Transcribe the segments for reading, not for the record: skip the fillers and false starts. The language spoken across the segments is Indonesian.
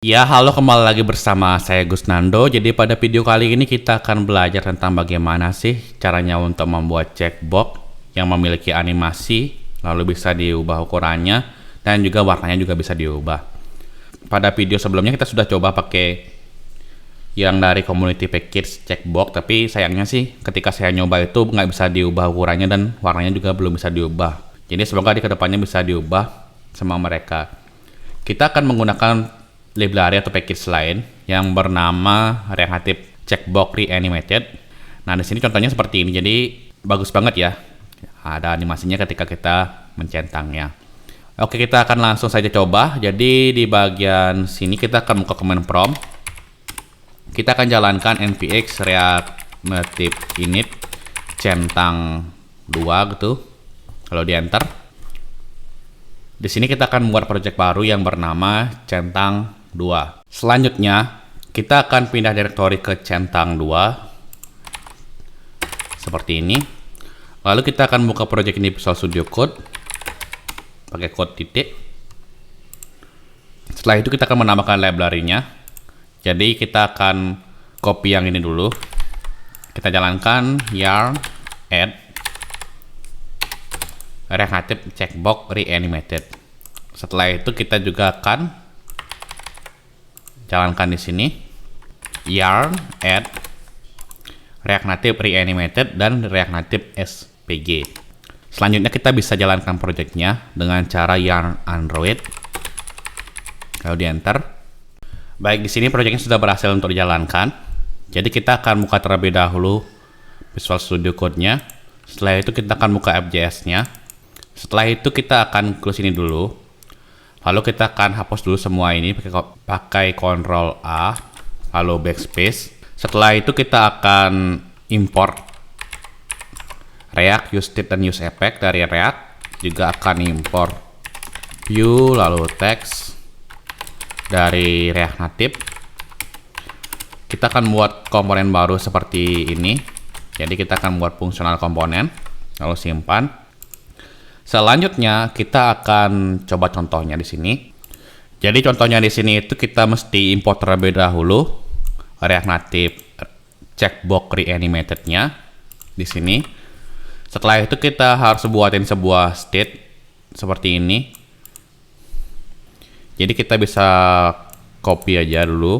Ya, halo, kembali lagi bersama saya Gusnando. Jadi pada video kali ini kita akan belajar tentang bagaimana sih caranya untuk membuat checkbox yang memiliki animasi, lalu bisa diubah ukurannya dan juga warnanya juga bisa diubah. Pada video sebelumnya kita sudah coba pakai yang dari community package checkbox, tapi sayangnya sih ketika saya nyoba itu nggak bisa diubah ukurannya dan warnanya juga belum bisa diubah. Jadi semoga di kedepannya bisa diubah sama mereka. Kita akan menggunakan library atau package lain yang bernama Reactive Checkbox Reanimated. Nah, di sini contohnya seperti ini. Jadi bagus banget ya. Ada animasinya ketika kita mencentangnya. Oke, kita akan langsung saja coba. Jadi di bagian sini kita akan buka command prompt. Kita akan jalankan npx reactive init centang 2 gitu. Kalau di enter, di sini kita akan membuat project baru yang bernama centang 2. Selanjutnya, kita akan pindah direktori ke centang 2 seperti ini. Lalu kita akan buka project ini Visual Studio Code pakai code titik. Setelah itu kita akan menambahkan library-nya. Jadi kita akan copy yang ini dulu. Kita jalankan yarn add Reactive Checkbox Reanimated. Setelah itu kita juga akan jalankan di sini yarn add Reactive Reanimated dan Reactive SPG. Selanjutnya kita bisa jalankan projectnya dengan cara yarn android. Kalau di enter, baik, di sini projectnya sudah berhasil untuk dijalankan. Jadi kita akan buka terlebih dahulu Visual Studio Code-nya. Setelah itu kita akan buka FJS-nya. Setelah itu kita akan close ini dulu. Lalu kita akan hapus dulu semua ini pakai Ctrl A, lalu backspace. Setelah itu kita akan import React, use state dan use effect dari React. Juga akan import view, lalu text dari React Native. Kita akan buat komponen baru seperti ini. Jadi kita akan buat fungsional komponen, lalu simpan. Selanjutnya kita akan coba contohnya di sini. Jadi contohnya di sini itu kita mesti import terlebih dahulu React Native Checkbox Reanimated-nya di sini. Setelah itu kita harus buatin sebuah state seperti ini. Jadi kita bisa copy aja dulu.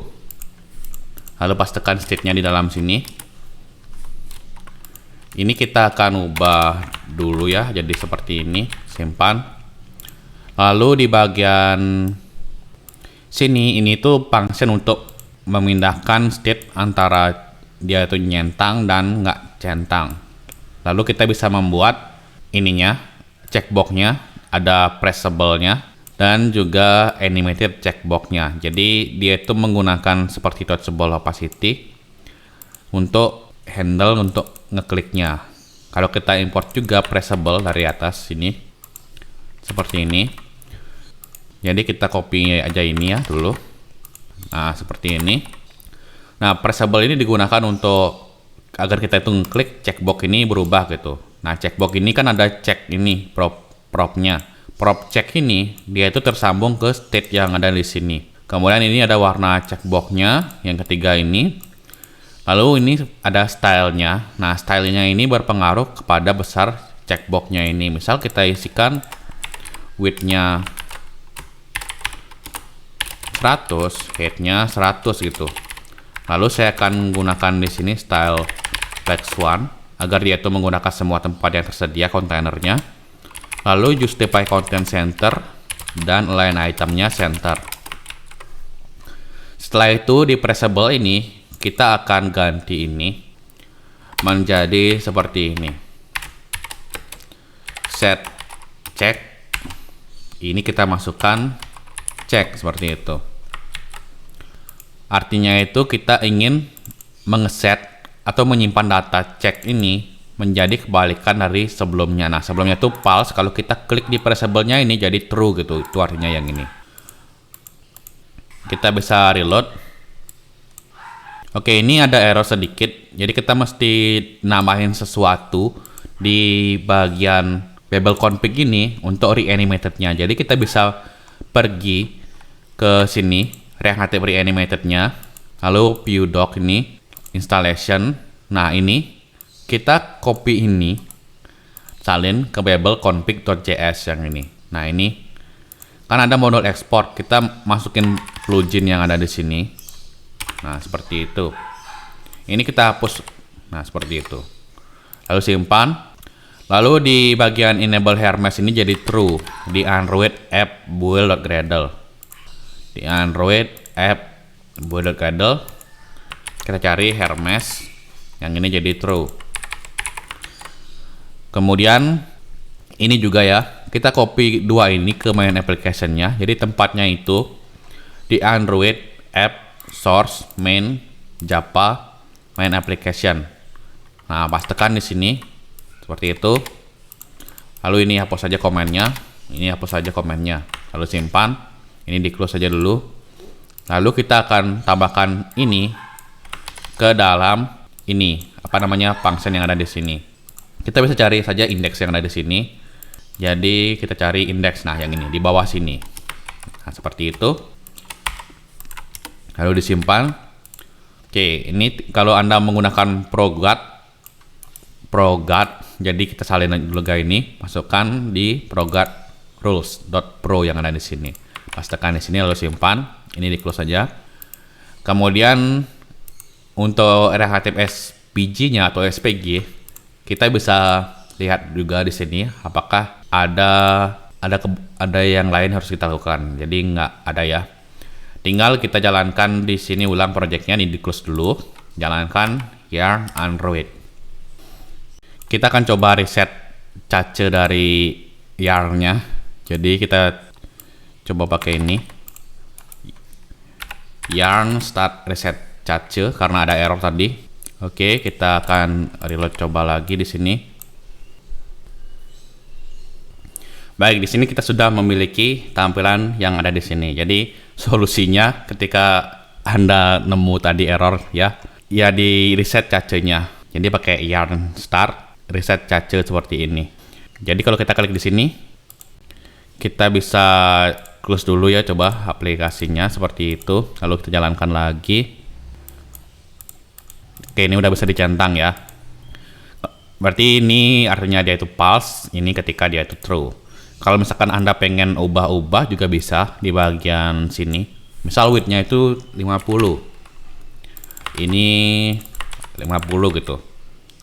Lalu pastekan state-nya di dalam sini. Ini kita akan ubah dulu ya, jadi seperti ini, simpan. Lalu di bagian sini, ini tuh function untuk memindahkan state antara dia itu nyentang dan nggak centang. Lalu kita bisa membuat ininya, checkbox-nya, ada pressable-nya, dan juga animated checkbox-nya. Jadi dia itu menggunakan seperti touchable opacity untuk handle untuk ngekliknya. Kalau kita import juga pressable dari atas sini seperti ini. Jadi kita copy aja ini ya dulu. Nah, seperti ini. Nah, pressable ini digunakan untuk agar kita itu ngeklik checkbox ini berubah gitu. Nah, checkbox ini kan ada check ini propnya. Prop check ini dia itu tersambung ke state yang ada di sini. Kemudian ini ada warna checkbox-nya yang ketiga ini. Lalu ini ada stylenya. Nah, stylenya ini berpengaruh kepada besar checkbox-nya ini. Misal kita isikan width-nya 100, height-nya 100 gitu. Lalu saya akan menggunakan di sini style flex one agar dia itu menggunakan semua tempat yang tersedia kontainernya. Lalu justify content center dan align itemnya center. Setelah itu di pressable ini kita akan ganti ini menjadi seperti ini. Set check. Ini kita masukkan check seperti itu. Artinya itu kita ingin mengeset atau menyimpan data check ini menjadi kebalikan dari sebelumnya. Nah, sebelumnya itu false, kalau kita klik di pressable-nya ini jadi true gitu. Itu artinya yang ini. Kita bisa reload. Oke, ini ada error sedikit. Jadi kita mesti nambahin sesuatu di bagian Babel config ini untuk reanimated-nya. Jadi kita bisa pergi ke sini React Native Reanimated-nya, lalu view doc ini, installation. Nah ini kita copy ini, salin ke Babel config.js yang ini. Nah ini kan ada modul export, kita masukin plugin yang ada di sini. Nah seperti itu. Ini kita hapus. Nah seperti itu. Lalu simpan. Lalu di bagian enable Hermes ini jadi true di Android app build.gradle. Di Android app build.gradle kita cari Hermes, yang ini jadi true. Kemudian ini juga ya, kita copy dua ini ke main application-nya. Jadi tempatnya itu di Android app source main Java main application. Nah pas tekan di sini seperti itu. Lalu ini hapus saja komennya, ini hapus saja komennya. Lalu simpan, ini di close saja dulu. Lalu kita akan tambahkan ini ke dalam ini, apa namanya, function yang ada di sini. Kita bisa cari saja indeks yang ada di sini. Jadi kita cari indeks, nah yang ini di bawah sini. Nah seperti itu. Lalu disimpan. Oke, ini kalau Anda menggunakan Progat, jadi kita salin dulu ini, masukkan di Progat rules.pro yang ada di sini. Pas tekan di sini lalu simpan, ini di close saja. Kemudian untuk React Native SPG-nya atau SPG, kita bisa lihat juga di sini apakah ada yang lain harus kita lakukan. Jadi nggak ada ya. Tinggal kita jalankan di sini ulang projectnya, ini di close dulu. Jalankan yarn Android. Kita akan coba reset cache dari yarn-nya. Jadi kita coba pakai ini. Yarn start reset cache karena ada error tadi. Oke, kita akan reload coba lagi di sini. Baik, di sini kita sudah memiliki tampilan yang ada di sini. Jadi solusinya ketika Anda nemu tadi error ya di reset cache-nya. Jadi pakai yarn start reset cache seperti ini. Jadi kalau kita klik di sini, kita bisa close dulu ya, coba aplikasinya seperti itu. Lalu kita jalankan lagi. Oke, ini udah bisa dicentang ya. Berarti ini artinya dia itu false, ini ketika dia itu true. Kalau misalkan Anda pengen ubah-ubah juga bisa di bagian sini. Misal width-nya itu 50. Ini 50 gitu.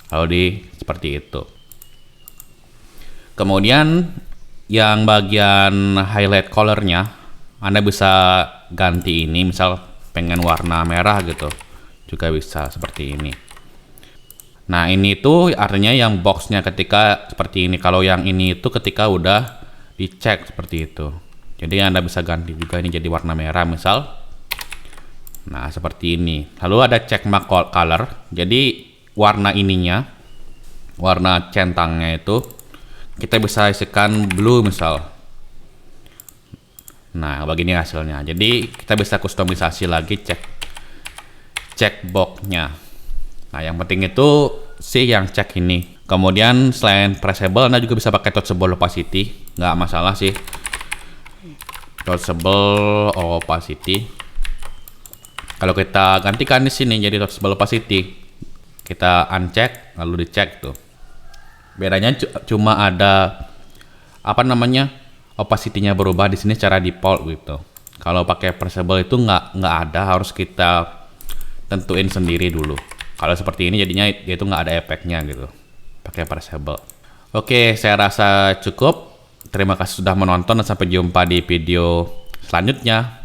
Lalu seperti itu. Kemudian yang bagian highlight color-nya Anda bisa ganti ini, misal pengen warna merah gitu. Juga bisa seperti ini. Nah, ini tuh artinya yang box-nya ketika seperti ini. Kalau yang ini itu ketika udah dicek seperti itu. Jadi Anda bisa ganti juga ini jadi warna merah misal. Nah, seperti ini. Lalu ada check mark color. Jadi warna ininya, warna centangnya itu kita bisa isikan blue misal. Nah, begini hasilnya. Jadi kita bisa kustomisasi lagi check box-nya. Nah, yang penting itu sih yang cek ini. Kemudian selain pressable, Anda juga bisa pakai touchable opacity, nggak masalah sih. Touchable opacity. Kalau kita gantikan di sini jadi touchable opacity, kita uncheck lalu dicek tuh. Bedanya cuma ada apa namanya, opacity-nya berubah di sini secara default gitu. Kalau pakai pressable itu nggak ada, harus kita tentuin sendiri dulu. Kalau seperti ini jadinya dia itu nggak ada efeknya gitu pakai pressable. Oke, saya rasa cukup. Terima kasih sudah menonton dan sampai jumpa di video selanjutnya.